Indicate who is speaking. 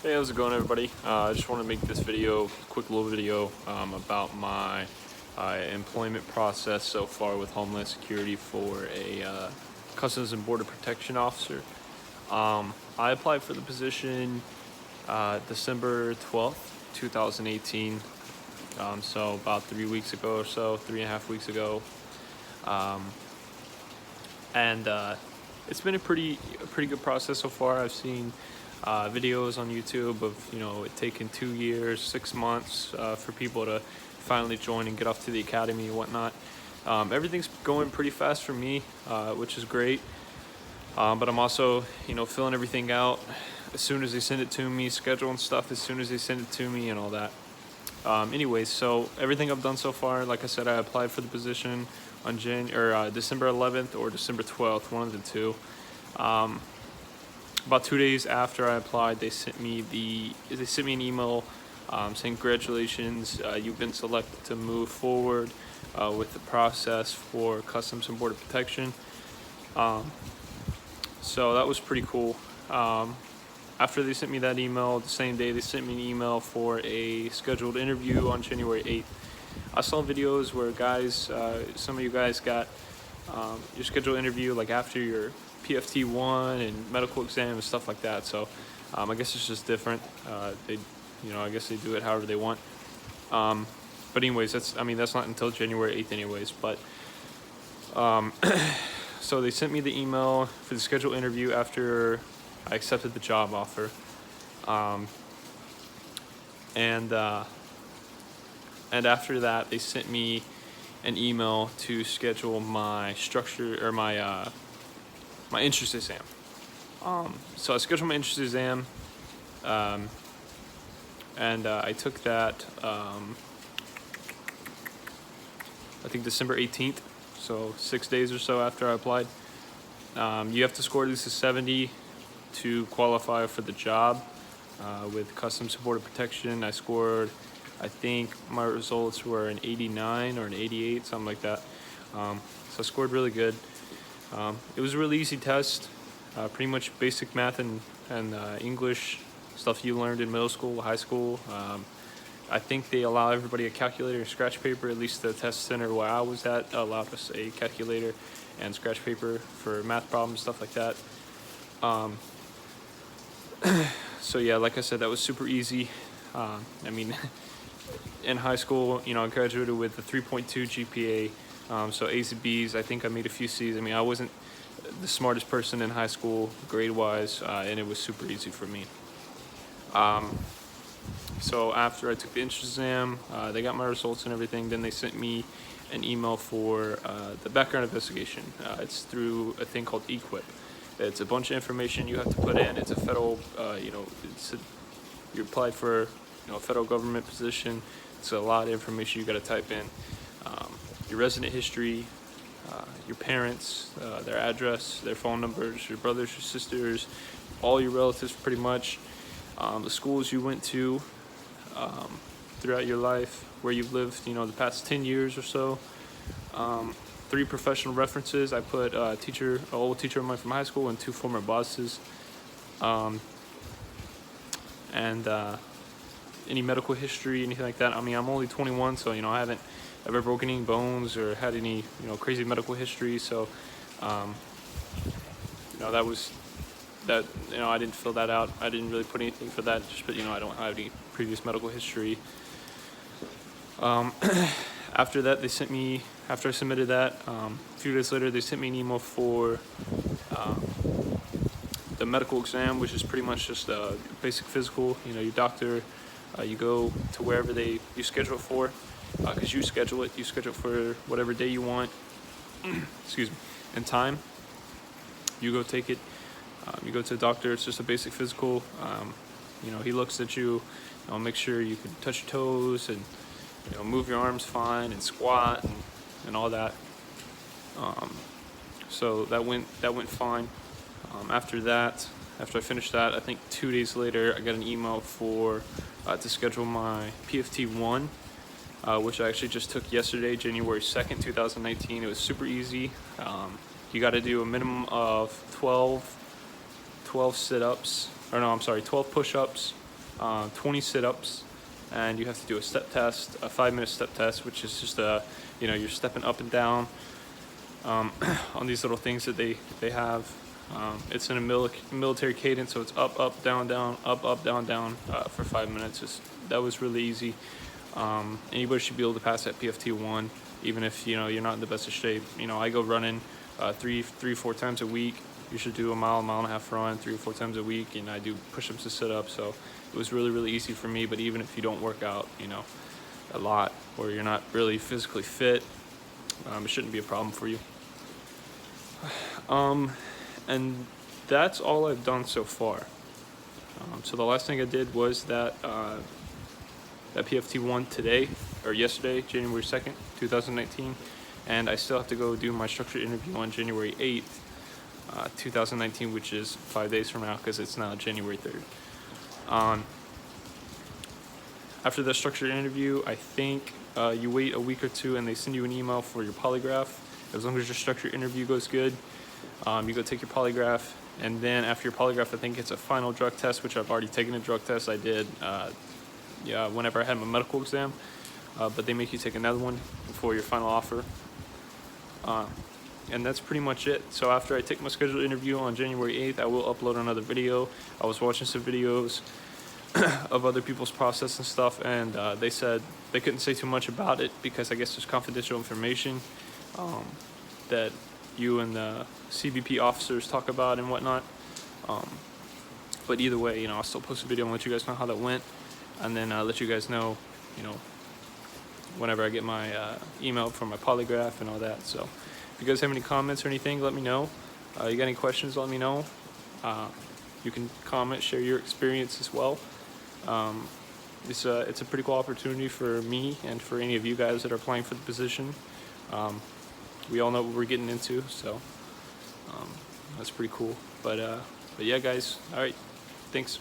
Speaker 1: Hey, how's it going, everybody? I just want to make this video, quick little video about my employment process so far with Homeland Security for a Customs and Border Protection Officer. I applied for the position December 12th, 2018, so about 3 weeks ago or so, 3.5 weeks ago. It's been a pretty good process so far. I've seen videos on YouTube of it taking 2 years, 6 months for people to finally join and get off to the academy and whatnot. Everything's going pretty fast for me, which is great. But I'm also filling everything out as soon as they send it to me, scheduling stuff as soon as they send it to me, and all that. Anyways, so everything I've done so far, like I said, I applied for the position on December 11th or December 12th, one of the two. About 2 days after I applied, they sent me an email saying, "Congratulations, you've been selected to move forward with the process for Customs and Border Protection." So that was pretty cool. After they sent me that email, the same day they sent me an email for a scheduled interview on January 8th. I saw videos where some of you guys got your scheduled interview like after your PFT1 and medical exam and stuff like that. So I guess it's just different. I guess they do it however they want. But anyways, that's not until January 8th anyways. But so they sent me the email for the scheduled interview after I accepted the job offer. And after that, they sent me an email to schedule my my interest exam. So I scheduled my interest exam, and I took that, I think December 18th, so 6 days or so after I applied. You have to score at least a 70 to qualify for the job with Customs and Border Protection. I scored, I think my results were an 89 or an 88, something like that. So I scored really good. It was a really easy test, pretty much basic math and English, stuff you learned in middle school, high school. I think they allow everybody a calculator and scratch paper. At least the test center where I was at allowed us a calculator and scratch paper for math problems, stuff like that. So yeah, like I said, that was super easy. In high school, I graduated with a 3.2 GPA. So A's and B's. I think I made a few C's. I wasn't the smartest person in high school grade-wise, and it was super easy for me. So after I took the entrance exam, they got my results and everything. Then they sent me an email for the background investigation. It's through a thing called EQUIP. It's a bunch of information you have to put in. It's a federal, you applied for a federal government position. It's a lot of information you got to type in. Your resident history, your parents, their address, their phone numbers, your brothers, your sisters, all your relatives pretty much, the schools you went to throughout your life, where you've lived, the past 10 years or so, 3 professional references. I put an old teacher of mine from high school and 2 former bosses, and any medical history, anything like that. I'm only 21, so I haven't ever broken any bones or had any crazy medical history. So I didn't fill that out. I didn't really put anything for that, just but I don't have any previous medical history. After that, after I submitted that, a few days later, they sent me an email for the medical exam, which is pretty much just a basic physical. Your doctor, you go to wherever you schedule it for, because you schedule it for whatever day you want, excuse me, and time. You go take it, you go to the doctor. It's just a basic physical. He looks at you, make sure you can touch your toes and move your arms fine and squat and all that. So that went fine. After I finished that, I think 2 days later, I got an email to schedule my PFT1, which I actually just took yesterday, January 2nd, 2019. It was super easy. You got to do a minimum of 12 sit-ups, 12 push-ups, 20 sit-ups, and you have to do a step test, a 5-minute step test, which is just you're stepping up and down on these little things that they have. It's in a military cadence, so it's up, up, down, down, up, up, down, down for 5 minutes. That was really easy. Anybody should be able to pass that PFT1, even if you're not in the best of shape. I go running 3-4 times a week. You should do a mile and a half run 3 or 4 times a week, and I do push-ups and sit-ups. So it was really, really easy for me. But even if you don't work out, a lot, or you're not really physically fit, it shouldn't be a problem for you. And that's all I've done so far. So the last thing I did was that PFT1 today, or yesterday, January 2nd, 2019, and I still have to go do my structured interview on January 8th, 2019, which is 5 days from now, because it's now January 3rd. After the structured interview, I think you wait a week or two and they send you an email for your polygraph. As long as your structured interview goes good, you go take your polygraph, and then after your polygraph, I think it's a final drug test, which I've already taken a drug test. I did whenever I had my medical exam, but they make you take another one before your final offer. And that's pretty much it. So after I take my scheduled interview on January 8th, I will upload another video. I was watching some videos of other people's process and stuff, and they said they couldn't say too much about it because I guess there's confidential information that you and the CBP officers talk about and whatnot. But either way, I'll still post a video and let you guys know how that went, and then I'll let you guys know, whenever I get my email for my polygraph and all that. So if you guys have any comments or anything, let me know. You got any questions, let me know. You can comment, share your experience as well. It's a pretty cool opportunity for me and for any of you guys that are applying for the position. We all know what we're getting into, so that's pretty cool. But yeah, guys, all right, thanks.